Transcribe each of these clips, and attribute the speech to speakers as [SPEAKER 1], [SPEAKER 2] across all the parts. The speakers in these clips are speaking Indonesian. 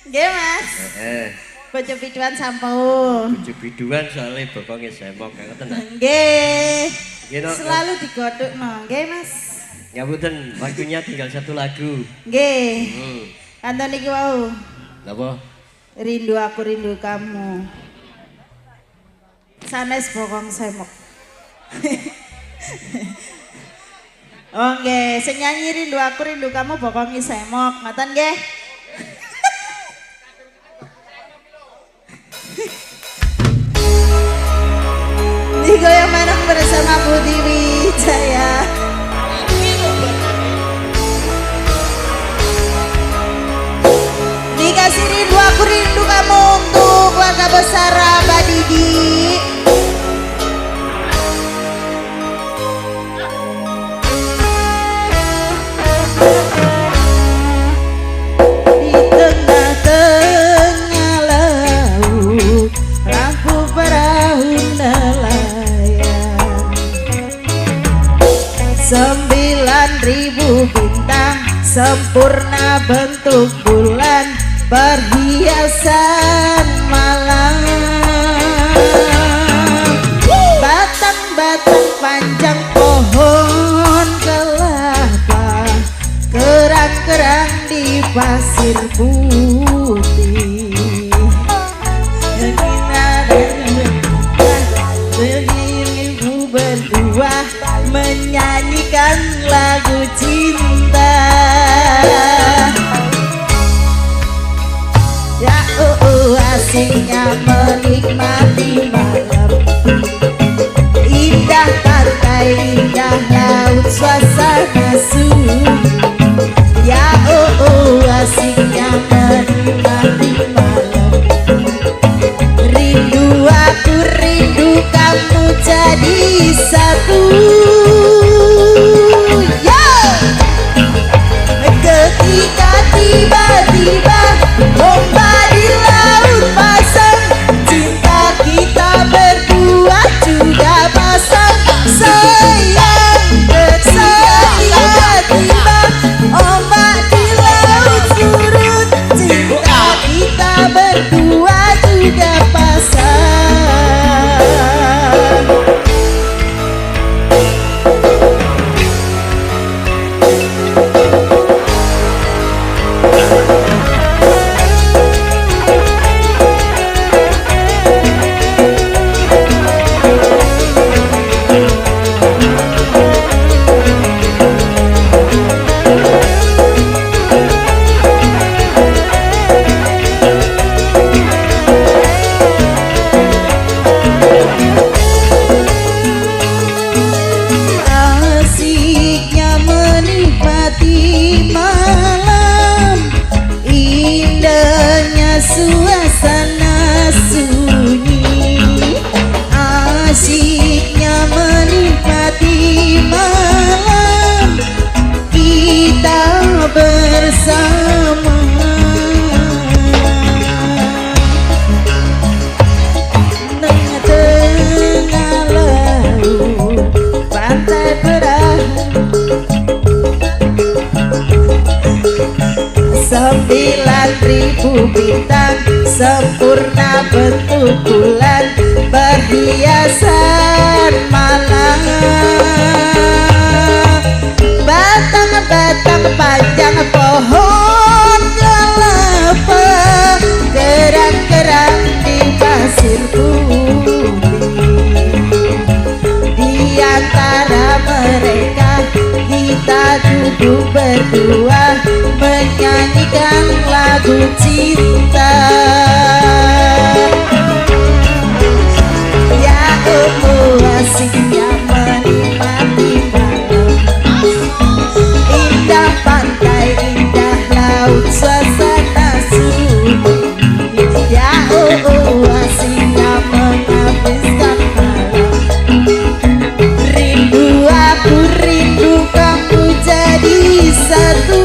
[SPEAKER 1] Nggih, Mas. Bojo biduan sampun.
[SPEAKER 2] Bojo biduan soalnya bokonge semok ngoten.
[SPEAKER 1] Nggih. Selalu digodhokno, nggih, Mas.
[SPEAKER 2] Ngapunten, waktunya tinggal satu lagu.
[SPEAKER 1] Nggih. Kanton iki wau.
[SPEAKER 2] Napa?
[SPEAKER 1] Rindu aku rindu kamu. Sanes bokong semok. Oh nggih, sing nyanyi rindu aku rindu kamu bokongi semok. Ngoten nggih? Digoyang manang bersama Budi Wijaya. Dikasih rindu aku rindu kamu untuk keluarga besar Abah Didi. Di tengah-tengah laut lampu perahu nelayan, 9.000 bintang sempurna bentuk bulan perhiasan malam. Batang-batang panjang pohon kelapa, kerang-kerang di pasir putih. Ibu berdua menyanyikan lagu cinta. Ya asiknya menikmati malam, indah pantai, indah laut, suasana sunyi. Ya asiknya menikmati malam, rindu aku rindu kamu jadi satu. Ketika tiba-tiba ombak di laut pasang, cinta kita berdua juga pasang. Sayang, tiba-tiba ombak di laut surut, cinta kita berdua juga pasang. Asiknya menikmati malam, indahnya suasana sunyi. Asiknya menikmati malam, kita bersama. Tengah-tengah laut pantai perahu, 9.000 bintang sempurna bentuk bulan perhiasan malam. Batang-batang panjang pohon kelapa, kerang-kerang di pasir putih. Di antara mereka kita duduk berdua menyanyikan lagu cinta. Ya asiknya menikmati malam, indah pantai, indah laut, suasana sunyi. Ya asiknya menghabiskan malam, rindu aku rindu kamu jadi satu.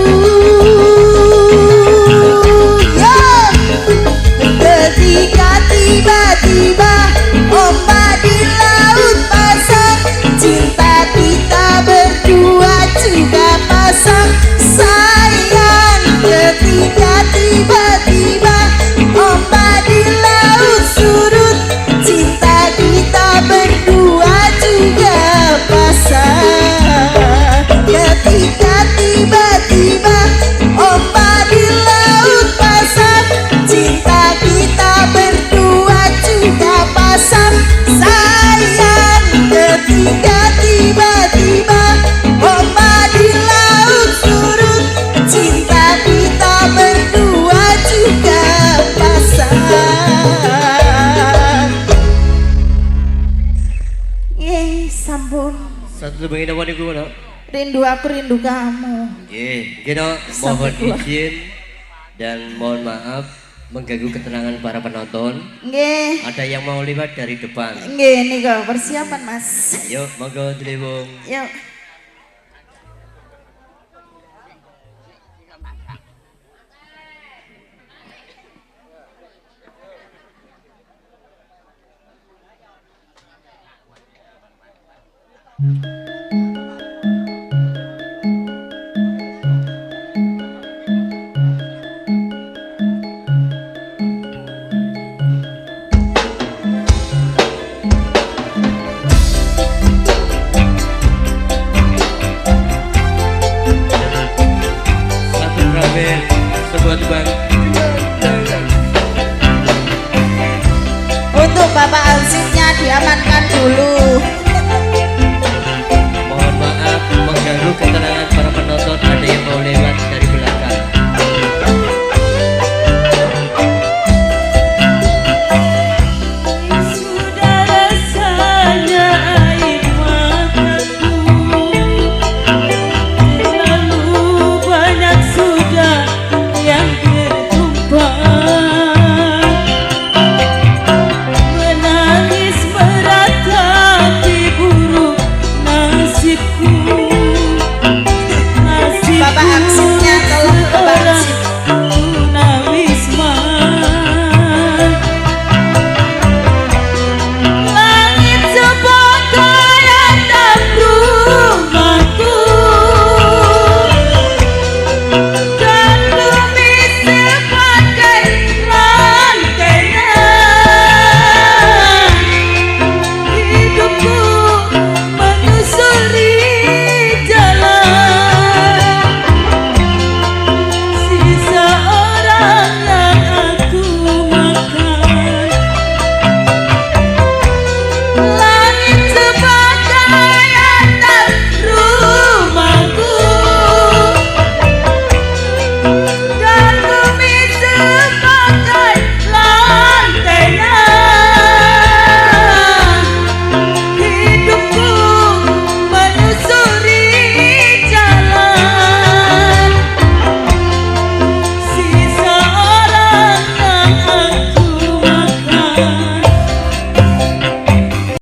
[SPEAKER 2] Sebagai nama niku no.
[SPEAKER 1] Rindu aku rindu kamu.
[SPEAKER 2] Kita mohon
[SPEAKER 1] Sampai keluar.
[SPEAKER 2] izin dan mohon maaf mengganggu ketenangan para penonton.
[SPEAKER 1] Nggih.
[SPEAKER 2] Ada yang mau lewat dari depan.
[SPEAKER 1] Nggih nika persiapan Mas.
[SPEAKER 2] Yuk, monggo Dliwong.
[SPEAKER 1] Yuk.
[SPEAKER 2] Satu drum sebuah tebang.
[SPEAKER 1] Untuk Bapak Alsipnya diamankan dulu.